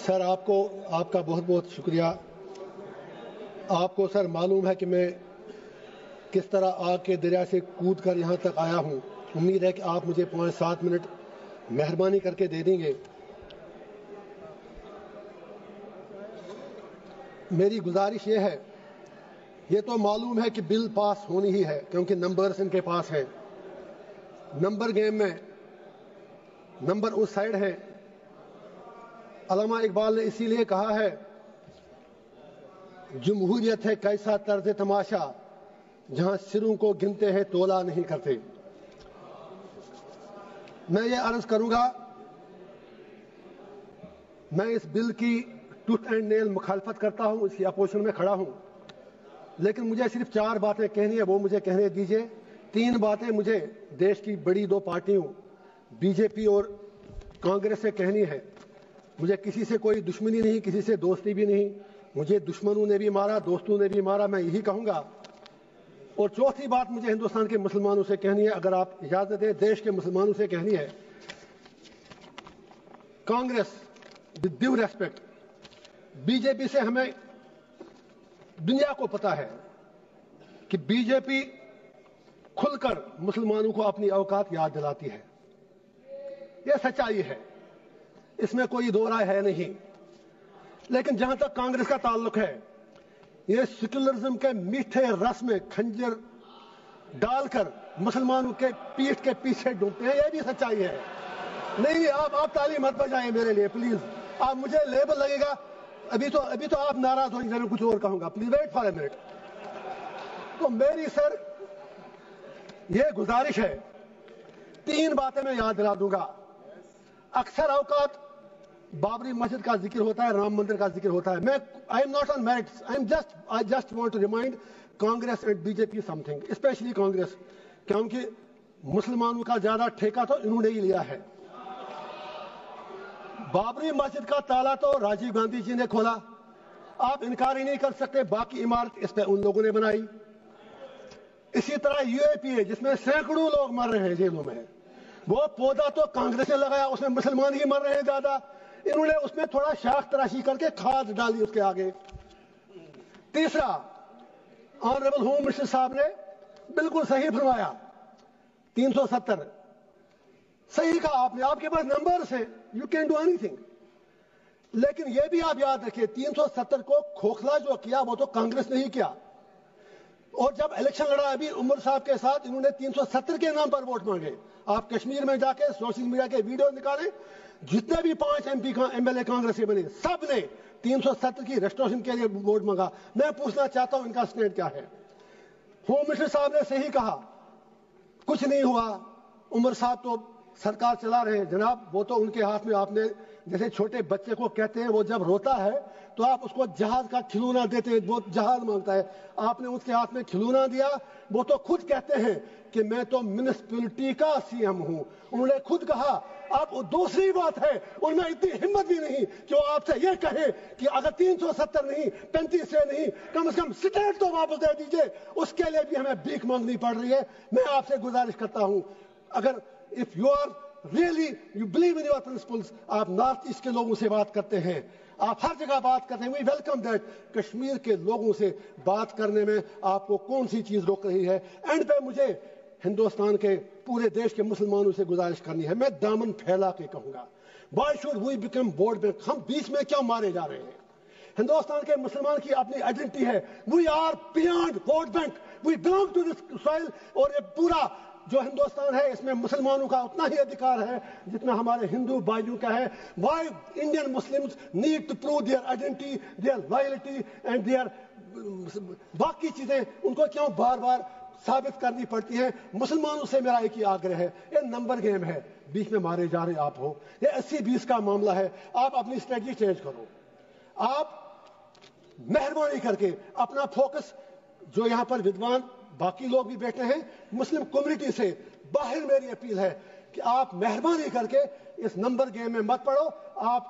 سر آپ کا بہت بہت شکریہ. آپ کو سر معلوم ہے کہ میں کس طرح آگ کے دریا سے کود کر یہاں تک آیا ہوں. امید ہے کہ آپ مجھے 5-7 منٹ مہربانی کر کے دے دیں گے. میری گزارش یہ ہے، یہ تو معلوم ہے کہ بل پاس ہونی ہی ہے کیونکہ نمبرز ان کے پاس ہیں. نمبر گیم میں نمبر اس سائڈ ہے. علامہ اقبال نے اسی لیے کہا ہے، جمہوریت ہے کیسا طرز تماشا جہاں سروں کو گنتے ہیں تولا نہیں کرتے. میں یہ عرض کروں گا، میں اس بل کی ٹوٹ اینڈ نیل مخالفت کرتا ہوں، اس کی اپوزیشن میں کھڑا ہوں، لیکن مجھے صرف 4 باتیں کہنی ہے، وہ مجھے کہنے دیجئے. 3 باتیں مجھے دیش کی بڑی 2 پارٹیوں بی جے پی اور کانگریس سے کہنی ہے. مجھے کسی سے کوئی دشمنی نہیں، کسی سے دوستی بھی نہیں. مجھے دشمنوں نے بھی مارا، دوستوں نے بھی مارا، میں یہی کہوں گا. اور چوتھی بات مجھے ہندوستان کے مسلمانوں سے کہنی ہے، اگر آپ اجازت دیں دیش کے مسلمانوں سے کہنی ہے. Congress with due respect، B J P سے ہمیں دنیا کو پتا ہے کہ بی جے پی کھل کر مسلمانوں کو اپنی اوقات یاد دلاتی ہے. یہ سچائی ہے، اس میں کوئی دو رائے ہے نہیں. لیکن جہاں تک کانگریس کا تعلق ہے، یہ سیکولرزم کے میٹھے رس میں کھنجر ڈال کر مسلمانوں کے پیٹھ کے پیچھے ڈوبتے ہیں. یہ بھی سچائی ہے. نہیں آپ تعلیم مت بجائیں میرے لیے پلیز. آپ مجھے لیبل لگے گا، ابھی تو آپ ناراض ہوئیں گے، میں کچھ اور کہوں گا. Please wait for a minute. تو میری سر یہ گزارش ہے، 3 باتیں میں یاد دلا دوں گا. اکثر اوقات بابری مسجد کا ذکر ہوتا ہے، رام مندر کا ذکر ہوتا ہے. میں I am not on merits, I just want to remind Congress and B J P something, especially Congress, کیونکہ مسلمانوں کا زیادہ ٹھیکہ تو انہوں نے ہی لیا ہے. بابری مسجد کا تالا تو راجیو گاندھی جی نے کھولا، آپ انکار ہی نہیں کر سکتے. باقی عمارت اس پہ ان لوگوں نے بنائی. اسی طرح یو اے پی اے، جس میں سینکڑوں لوگ مر رہے ہیں جیلوں میں، وہ پودا تو کانگریس نے لگایا، اس میں مسلمان ہی مر رہے ہیں زیادہ. انہوں نے اس میں تھوڑا شاخ تراشی کر کے کھاد ڈالی اس کے آگے. تیسرا، آنریبل ہوم منسٹر صاحب نے بالکل صحیح فرمایا، 370 صحیح کہا آپ نے. آپ کے پاس نمبرز ہیں، you can do any thing. لیکن یہ بھی آپ یاد رکھیے، 370 کو کھوکھلا جو کیا وہ تو کانگریس نے ہی کیا. اور جب الیکشن لڑا ابھی عمر صاحب کے ساتھ، انہوں نے 370 کے نام پر ووٹ مانگے. آپ کشمیر میں جا کے سوشل میڈیا کے ویڈیو نکالیں، جتنے بھی 5 ایم ایل اے کانگریس کے بنے سب نے 370 کی ریسٹوریشن کے لیے ووٹ مانگا. میں پوچھنا چاہتا ہوں ان کا سٹینڈ کیا ہے. ہوم منسٹر صاحب نے صحیح کہا، کچھ نہیں ہوا، عمر صاحب تو سرکار چلا رہے ہیں. جناب وہ تو ان کے ہاتھ میں، آپ نے جیسے چھوٹے بچے کو کہتے ہیں وہ جب روتا ہے تو آپ اس کو جہاز کا کھلونا دیتے ہیں، وہ جہاز مانگتا ہے. آپ نے اس کے ہاتھ میں کھلونا دیا. وہ تو خود کہتے ہیں کہ میں تو میونسپلٹی کا سی ایم ہوں، انہوں نے خود کہا. اب دوسری بات ہے، ان میں اتنی ہمت بھی نہیں کہ وہ آپ سے یہ کہیں کہ اگر 370 نہیں 35 سے نہیں، کم از کم اسٹیٹ تو واپس دے دیجیے. اس کے لیے بھی ہمیں بھیک مانگنی پڑ رہی ہے. میں آپ سے گزارش کرتا ہوں، اگر if you are really you believe in your principles، آپ نارتھ ایسٹ کے لوگوں سے بات کرتے ہیں، آپ ہر جگہ بات کرتے ہیں، we welcome that. کشمیر کے لوگوں سے بات کرنے میں آپ کو کون سی چیز روک رہی ہے؟ اینڈ پہ مجھے ہندوستان کے پورے دیش کے مسلمانوں سے گزارش کرنی ہے، میں دامن پھیلا کے کہوں گا، why should we become vote bank؟ ہم بیچ میں کیوں مارے جا رہے ہیں؟ ہندوستان کے مسلمان کی اپنی آئیڈینٹی ہے، we are beyond vote bank، we belong to this soil. اور یہ پورا جو ہندوستان ہے اس میں مسلمانوں کا اتنا ہی ادھیکار ہے جتنا ہمارے ہندو بھائیوں کا ہے. why Indian Muslims need to prove their identity, their loyalty and their باقی چیزیں ان کو کیوں بار بار ثابت کرنی پڑتی ہیں؟ مسلمانوں سے میرا ایک ہی آگرہ ہے، یہ نمبر گیم ہے، بیچ میں مارے جا رہے آپ ہو. یہ 80-20 کا معاملہ ہے. آپ اپنی اسٹریٹجی چینج کرو. آپ مہربانی کر کے اپنا فوکس، جو یہاں پر ودوان باقی لوگ بھی بیٹھے ہیں مسلم کمیونٹی سے باہر، میری اپیل ہے کہ آپ مہربانی کر کے اس نمبر گیم میں مت پڑو. آپ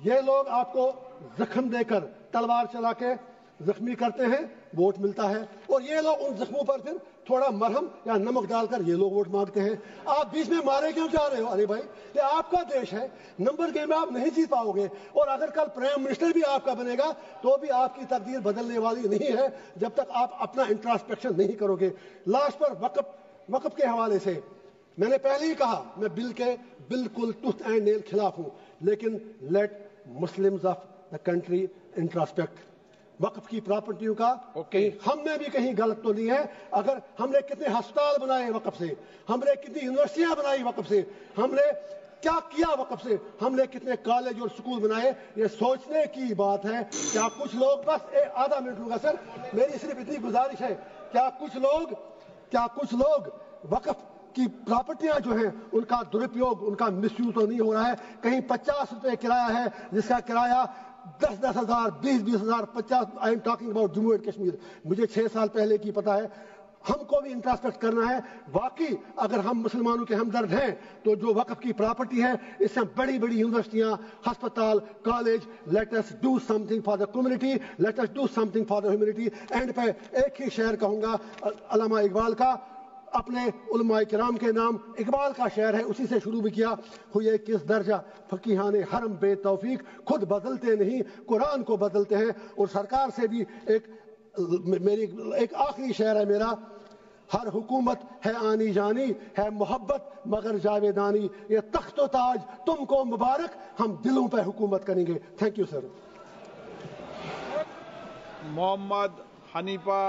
یہ لوگ آپ کو زخم دے کر تلوار چلا کے زخمی کرتے ہیں ووٹ ملتا ہے, اور یہ لوگ ان زخموں پر پھر تھوڑا مرہم یا نمک ڈال کر یہ لوگ ووٹ مانگتے ہیں. آپ بیچ میں مارے کیوں جا رہے ہو؟ ارے بھائی یہ آپ کا دیش ہے, نمبر گیم میں آپ نہیں جیت پاؤ گے, اور اگر کل پرائم منسٹر بھی آپ کا بنے گا تو بھی آپ کی تقدیر بدلنے والی نہیں ہے جب تک آپ اپنا انٹراسپیکشن نہیں کرو گے. لاسٹ پر وقف کے حوالے سے میں نے پہلے ہی کہا میں بل کے بالکل ٹوتھ اینڈ نیل خلاف ہوں, لیکن let Muslims of the country introspect. وقف کی پراپرٹیوں کا ہم نے بھی کہیں غلط تو نہیں ہے. اگر ہم نے کتنے ہسپتال بنائے وقف سے, ہم نے کتنی یونیورسٹیاں بنائی وقف سے, ہم نے کیا کیا وقف سے, ہم نے کتنے کالج اور سکول بنائے, یہ سوچنے کی بات ہے. کیا کچھ لوگ, بس آدھا منٹ لوں گا سر, میری صرف اتنی گزارش ہے, کیا کچھ لوگ وقف کی پراپرٹیاں جو ہیں ان کا درپیوگ, ان کا مس یوز تو نہیں ہو رہا ہے؟ کہیں 50 روپے کرایہ ہے جس کا کرایہ 10,000 20,000 50. I am talking about Jammu and Kashmir. مجھے 6 سال پہلے کی پتہ ہے. ہم کو بھی انٹراسپیکٹ کرنا ہے. واقعی اگر ہم مسلمانوں کے ہمدرد ہیں تو جو وقف کی پراپرٹی ہے اس سے بڑی بڑی یونیورسٹیاں, ہسپتال, college, let us do something for the community, let us do something for the humanity. And پہ ایک ہی شعر کہوں گا علامہ اقبال کا, اپنے علماء کرام کے نام. اقبال کا شعر ہے, اسی سے شروع بھی کیا. ہوئے کس درجہ فقیہان حرم بے توفیق, خود بدلتے نہیں قرآن کو بدلتے ہیں. اور سرکار سے بھی ایک آخری شعر ہے میرا, ہر حکومت ہے آنی جانی, ہے محبت مگر جاویدانی, یہ تخت و تاج تم کو مبارک, ہم دلوں پہ حکومت کریں گے. Thank you sir. Muhammad Hanifa